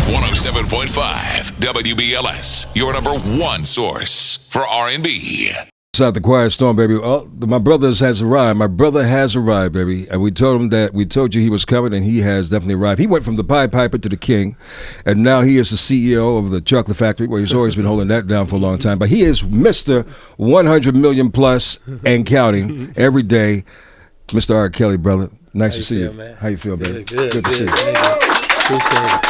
107.5 WBLS, your number one source for R&B. Out the Quiet Storm, baby. Oh, my brother has arrived. My brother has arrived, baby. And we told him that we told you he was coming, and he has definitely arrived. He went from the Pied Piper to the King, and now he is the CEO of the Chocolate Factory, where he's always been holding that down for a long time. But he is Mr. 100 million plus and counting every day. Mr. R. Kelly, brother. Nice to see you. Man? How you feel, baby? Good to see you.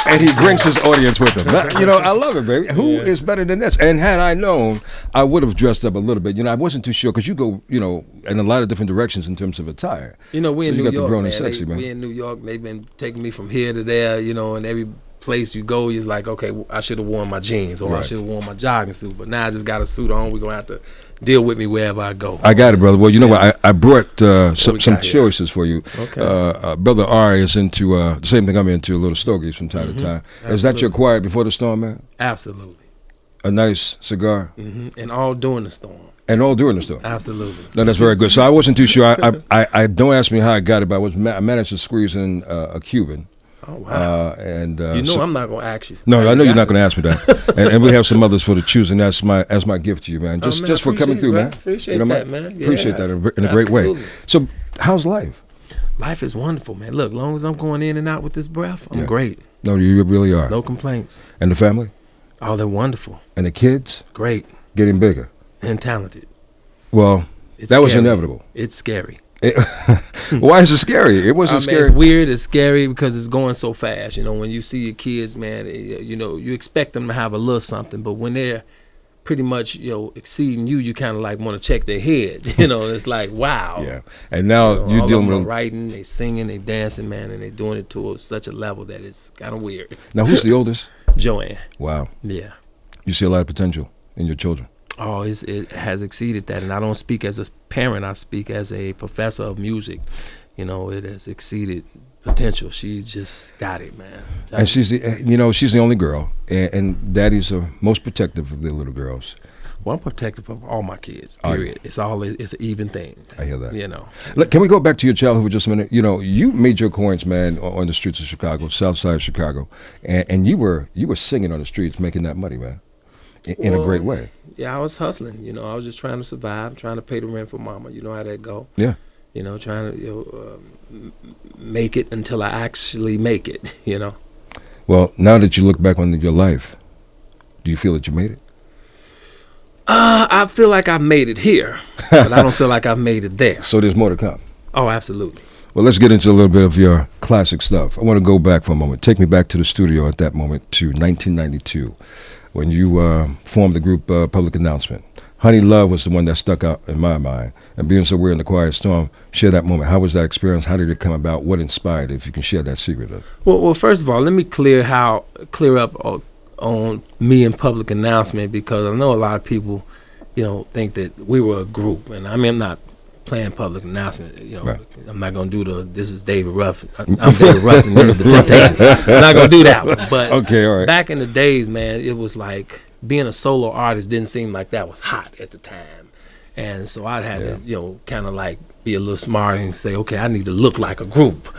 And he brings his audience with him. You know, I love it, baby. Who is better than this? And had I known, I would have dressed up a little bit. You know, I wasn't too sure because you go, you know, in a lot of different directions in terms of attire. You know, we in New York, man. Sexy, man. We in New York. They've been taking me from here to there. You know, and every place you go, you're like, okay, I should have worn my jeans or I should have worn my jogging suit. But now I just got a suit on. We're gonna have to deal with me wherever I go. I got it, brother. Well, you know what? I brought some choices for you. Okay. Brother R is into the same thing I'm into, a little stogies from time to time. Absolutely. Is that your quiet before the storm, man? Absolutely. A nice cigar? And all during the storm. And all during the storm? Absolutely. No, that's very good. So I wasn't too sure. I don't ask me how I got it, but I managed to squeeze in a Cuban. Oh, wow. You know, I'm not going to ask you. No, I know you're not going to ask me that. and we have some others for the choosing. That's my gift to you, man. Just for coming through, man. Appreciate that, man. Yeah, appreciate that in a great way. So how's life? Life is wonderful, man. Look, as long as I'm going in and out with this breath, I'm great. No, you really are. No complaints. And the family? Oh, they're wonderful. And the kids? Great. Getting bigger? And talented. Well, that was inevitable. It's scary. Why is it scary? It wasn't scary. It's weird. It's scary because it's going so fast. You know, when you see your kids, man, you know, you expect them to have a little something, but when they're pretty much, you know, exceeding you, you kind of like want to check their head. You know, it's like, wow. Yeah. And now you're dealing with writing, they singing, they dancing, man, and they doing it to such a level that it's kind of weird. Now, who's the oldest? Joanne. Wow. Yeah. You see a lot of potential in your children. Oh, it has exceeded that, and I don't speak as a parent. I speak as a professor of music. You know, it has exceeded potential. She just got it, man. And she's the only girl, and daddies are most protective of their little girls. Well, I'm protective of all my kids. Period. It's an even thing. I hear that. You know. Look, can we go back to your childhood for just a minute? You know, you made your coins, man, on the streets of Chicago, South Side of Chicago, and you were singing on the streets, making that money, man, in a great way. Yeah, I was hustling. You know, I was just trying to survive, trying to pay the rent for mama. You know how that go. Yeah. You know, trying to make it until I actually make it, you know. Well, now that you look back on your life, do you feel that you made it? I feel like I've made it here, but I don't feel like I've made it there. So there's more to come. Oh, absolutely. Well, let's get into a little bit of your classic stuff. I want to go back for a moment. Take me back to the studio at that moment to 1992. When you formed the group Public Announcement. Honey Love was the one that stuck out in my mind. And being so we're in the Quiet Storm, share that moment. How was that experience? How did it come about? What inspired it, if you can share that secret of it? Well, first of all, let me clear up on me and Public Announcement, because I know a lot of people, you know, think that we were a group. And I mean, I'm not playing Public Announcement, you know. Right. I'm not gonna do this is David Ruffin. I'm David Ruffin. This is the Temptations. I'm not gonna do that one. But okay, all right. Back in the days, man, it was like being a solo artist didn't seem like that was hot at the time, and so I had to, you know, kind of like be a little smart and say, okay, I need to look like a group.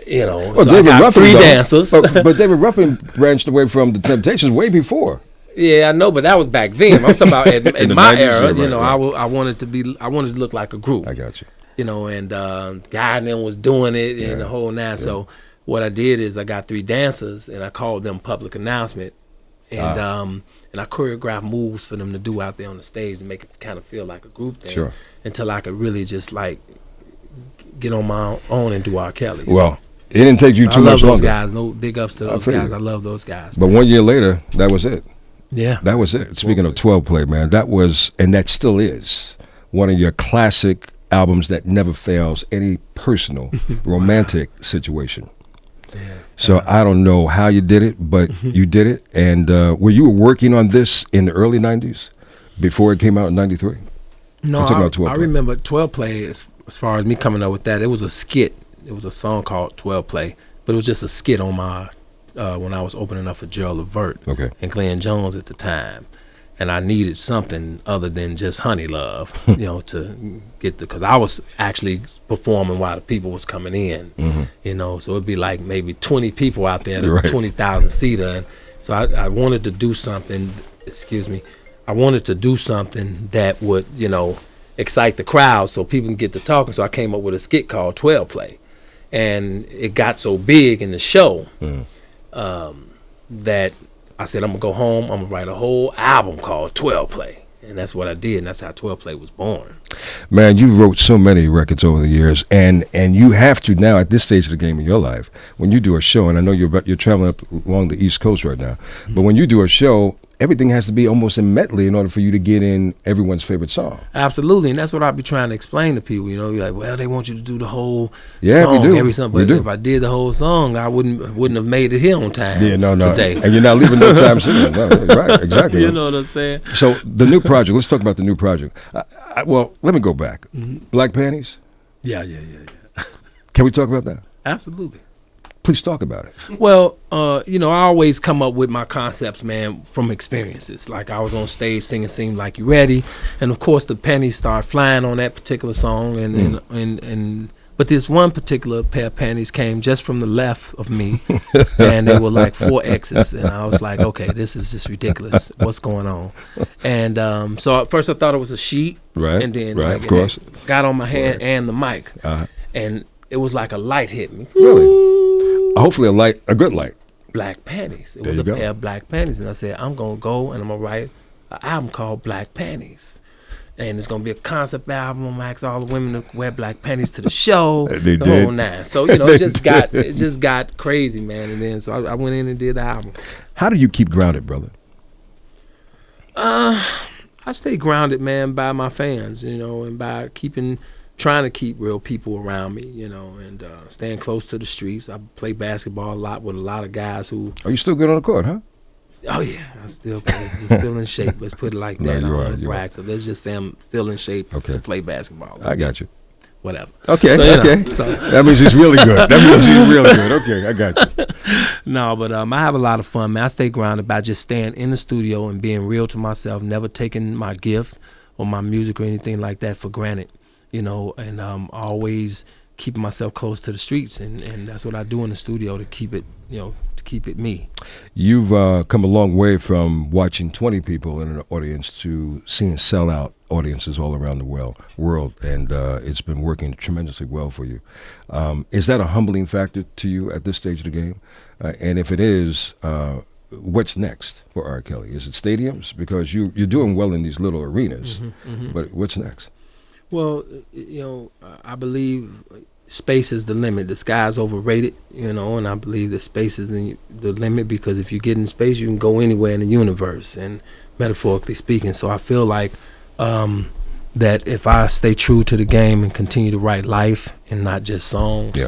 You know, well, so David I got Ruffin, three dancers. But David Ruffin branched away from the Temptations way before. Yeah, I know, but that was back then. I'm talking about in my 90s, era. Yeah, you know, right. I wanted to look like a group. I got you. You know, and Guy and them was doing it and the whole nine. Yeah. So what I did is I got three dancers and I called them Public Announcement, and I choreographed moves for them to do out there on the stage and make it kind of feel like a group thing. Sure. Until I could really just like get on my own and do R. Kelly. Well, it didn't take you too much longer. I love those guys. No big ups to those guys. I love those guys. But 1 year later, that was it. Yeah. That was it. Speaking of 12 Play, man, that was, and that still is, one of your classic albums that never fails any personal romantic situation. Yeah. So I don't know how you did it, but you did it. And were you working on this in the early 90s before it came out in 93? No, I remember 12 Play, as far as me coming up with that, it was a skit. It was a song called 12 Play, but it was just a skit on my, when I was opening up for Gerald Levert and Glenn Jones at the time. and I needed something other than just Honey Love, to get because I was actually performing while the people was coming in, so it'd be like maybe 20 people out there, Right. 20,000 seater, and so I wanted to do something. I wanted to do something that would, excite the crowd so people can get to talking. So I came up with a skit called 12 Play. And it got so big in the show that I said, I'm going to go home. I'm going to write a whole album called 12 Play. And that's what I did. And that's how 12 Play was born. Man, you wrote so many records over the years, and you have to now at this stage of the game in your life, when you do a show, and I know you're traveling up along the East Coast right now, but when you do a show, everything has to be almost in medley in order for you to get in everyone's favorite song. Absolutely, and that's what I be trying to explain to people. You're like, well, they want you to do the whole we song do. every song, but if I did the whole song, I wouldn't have made it here on time. Yeah, no, today. And you're not leaving no time soon. No, right, exactly. You know what I'm saying? So the new project. Let's talk about the new project. Well, let me go back. Black Panties. Yeah. Can we talk about that? Absolutely. Please talk about it. Well, I always come up with my concepts, man, from experiences. Like I was on stage singing "Seem Like You Ready," and of course the panties started flying on that particular song, but this one particular pair of panties came just from the left of me, and they were like 4 X's, and I was like, okay, this is just ridiculous. What's going on? And so at first I thought it was a sheet, Right, and then right, of course. got on my hand and the mic, and it was like a light hit me. Really? Hopefully a good light. Black Panties. It There was you a go. pair of black panties, and I said, I'm gonna go and I'm gonna write an album called Black Panties. And it's gonna be a concept album. I'm gonna ask all the women to wear black panties to the show. They the did. whole nine. So it just got crazy, man. And then so I went in and did the album. How do you keep grounded, brother? I stay grounded, man, by my fans, and by trying to keep real people around me, and staying close to the streets. I play basketball a lot with a lot of guys who. Are you still good on the court, huh? Oh yeah, I still play. I'm still in shape. Let's put it like that. No, I you don't are, want to you brag, so let's just say I'm still in shape to play basketball. I got you. Whatever. Okay, So, okay. That means he's really good. That means he's really good. Okay, I got you. No, but I have a lot of fun, man. I stay grounded by just staying in the studio and being real to myself, never taking my gift or my music or anything like that for granted, and always keeping myself close to the streets, and that's what I do in the studio to keep it, to keep it me. You've come a long way from watching 20 people in an audience to seeing sellout audiences all around the world, and it's been working tremendously well for you. Is that a humbling factor to you at this stage of the game? And if it is, what's next for R. Kelly? Is it stadiums? Because you're doing well in these little arenas, but what's next? Well, I believe space is the limit. The sky's overrated, and I believe that space is the limit, because if you get in space, you can go anywhere in the universe, and metaphorically speaking. So I feel like that if I stay true to the game and continue to write life and not just songs,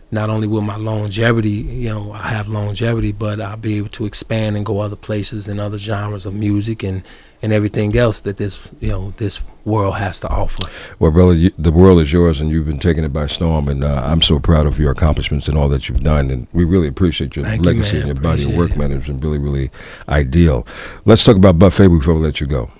not only will my longevity, I have longevity, but I'll be able to expand and go other places and other genres of music and everything else that this world has to offer. Well, brother, the world is yours, and you've been taking it by storm, and I'm so proud of your accomplishments and all that you've done, and we really appreciate your legacy and your body of work, man. It's been really, really ideal. Let's talk about Buffet before we let you go.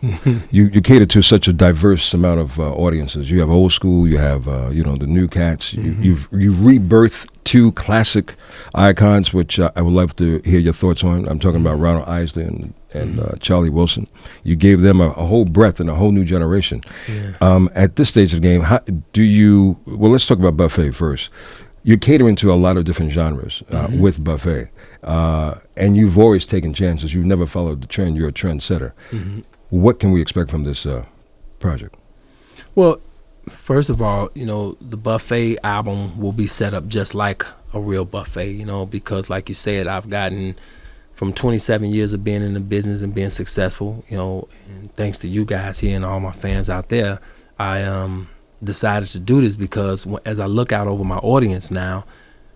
You cater to such a diverse amount of audiences. You have old school, you have the new cats. You've rebirthed 2 classic icons, which I would love to hear your thoughts on. I'm talking about Ronald Isley and Charlie Wilson. You gave them a whole breadth and a whole new generation. At this stage of the game, how do you? Well, let's talk about Buffet first. You're catering to a lot of different genres with Buffet, and you've always taken chances. You've never followed the trend. You're a trendsetter. What can we expect from this project? Well, first of all, the Buffet album will be set up just like a real buffet, because like you said, I've gotten from 27 years of being in the business and being successful, and thanks to you guys here and all my fans out there, I decided to do this because as I look out over my audience now,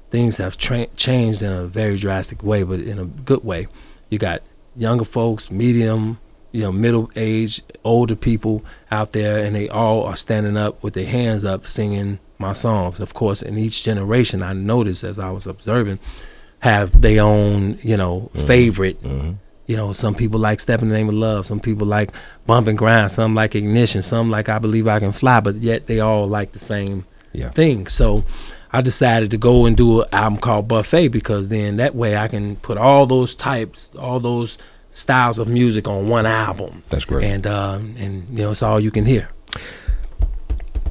things have changed in a very drastic way, but in a good way. You got younger folks, medium, middle age, older people out there, and they all are standing up with their hands up singing my songs. Of course, in each generation, I noticed as I was observing, have their own, favorite, You know, some people like Step in the Name of Love. Some people like Bump and Grind. Some like Ignition. Some like I Believe I Can Fly. But yet they all like the same thing. So I decided to go and do an album called Buffet, because then that way I can put all those types, all those styles of music on one album. That's great. And you know, it's all you can hear.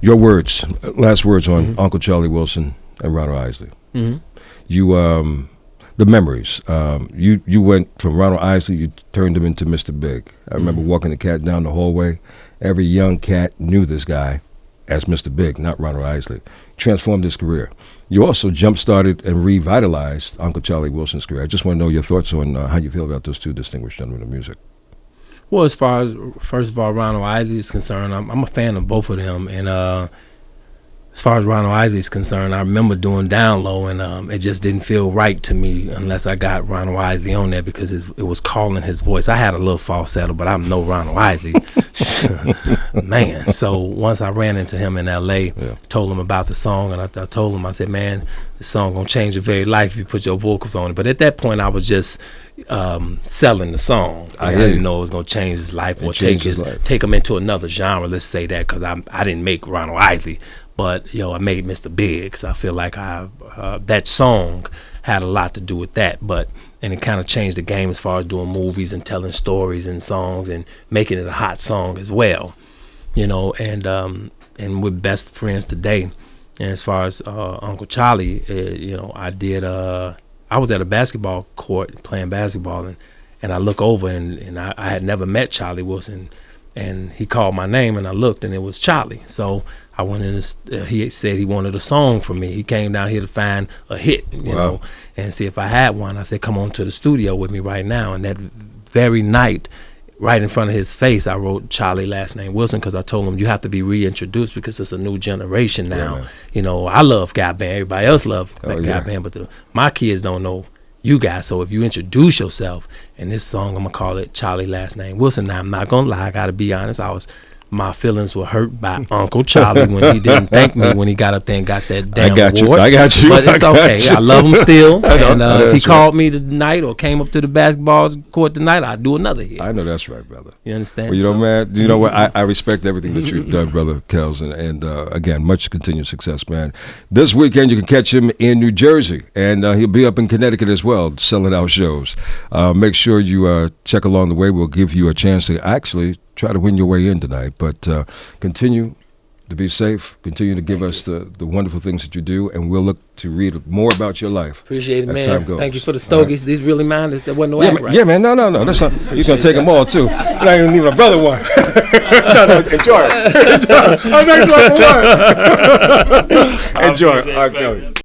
Your words, last words on Uncle Charlie Wilson and Ronald Isley. You the memories. You went from Ronald Isley, you turned him into Mr. Big. I remember walking the cat down the hallway. Every young cat knew this guy as Mr. Big, not Ronald Isley. Transformed his career. You also jump-started and revitalized Uncle Charlie Wilson's career. I just want to know your thoughts on how you feel about those two distinguished gentlemen of music. Well, as far as, first of all, Ronald Isley is concerned, I'm a fan of both of them. And as far as Ronald Isley is concerned, I remember doing Down Low, and it just didn't feel right to me unless I got Ronald Isley on there, because it was calling his voice. I had a little falsetto, but I'm no Ronald Isley. Man, so once I ran into him in L.A., told him about the song, and I told him, I said, man, this song gonna change your very life if you put your vocals on it. But at that point, I was just selling the song. I didn't know it was gonna change his life or take him into another genre. Let's say that, because I didn't make Ronald Isley, but you know, I made Mr. Big. So I feel like that song had a lot to do with that. And it kind of changed the game as far as doing movies and telling stories and songs and making it a hot song as well. You know, and we're best friends today. And as far as Uncle Charlie, you know, I was at a basketball court playing basketball, and I look over, and I had never met Charlie Wilson, and he called my name, and I looked, and it was Charlie. So I went in, he said he wanted a song from me. He came down here to find a hit, you know, and see if I had one. I said, come on to the studio with me right now. And that very night, right in front of his face, I wrote Charlie last name Wilson, because I told him you have to be reintroduced because it's a new generation now. You know, I love Gap Band. Everybody else love Gap Band, but my kids don't know you guys. So if you introduce yourself, and this song, I'm going to call it Charlie last name Wilson. Now, I'm not going to lie. I got to be honest. My feelings were hurt by Uncle Charlie when he didn't thank me when he got up there and got that damn award. I got you. But it's okay. I love him still. And if he called me tonight or came up to the basketball court tonight, I'd do another hit. I know that's right, brother. You understand? Well, you know, man, you know what? I respect everything that you've done, brother Kels. And again, much continued success, man. This weekend, you can catch him in New Jersey. And he'll be up in Connecticut as well, selling out shows. Make sure you check along the way. We'll give you a chance to actually try to win your way in tonight, but continue to be safe, continue to give us the wonderful things that you do, and we'll look to read more about your life. Appreciate it, as man. time goes. Thank you for the stogies. These really mine. There wasn't no act right. Yeah, man. No. That's not, you're going to take them all, too. You're not even leaving a brother one. No, enjoy it. Enjoy it. Enjoy it. All right,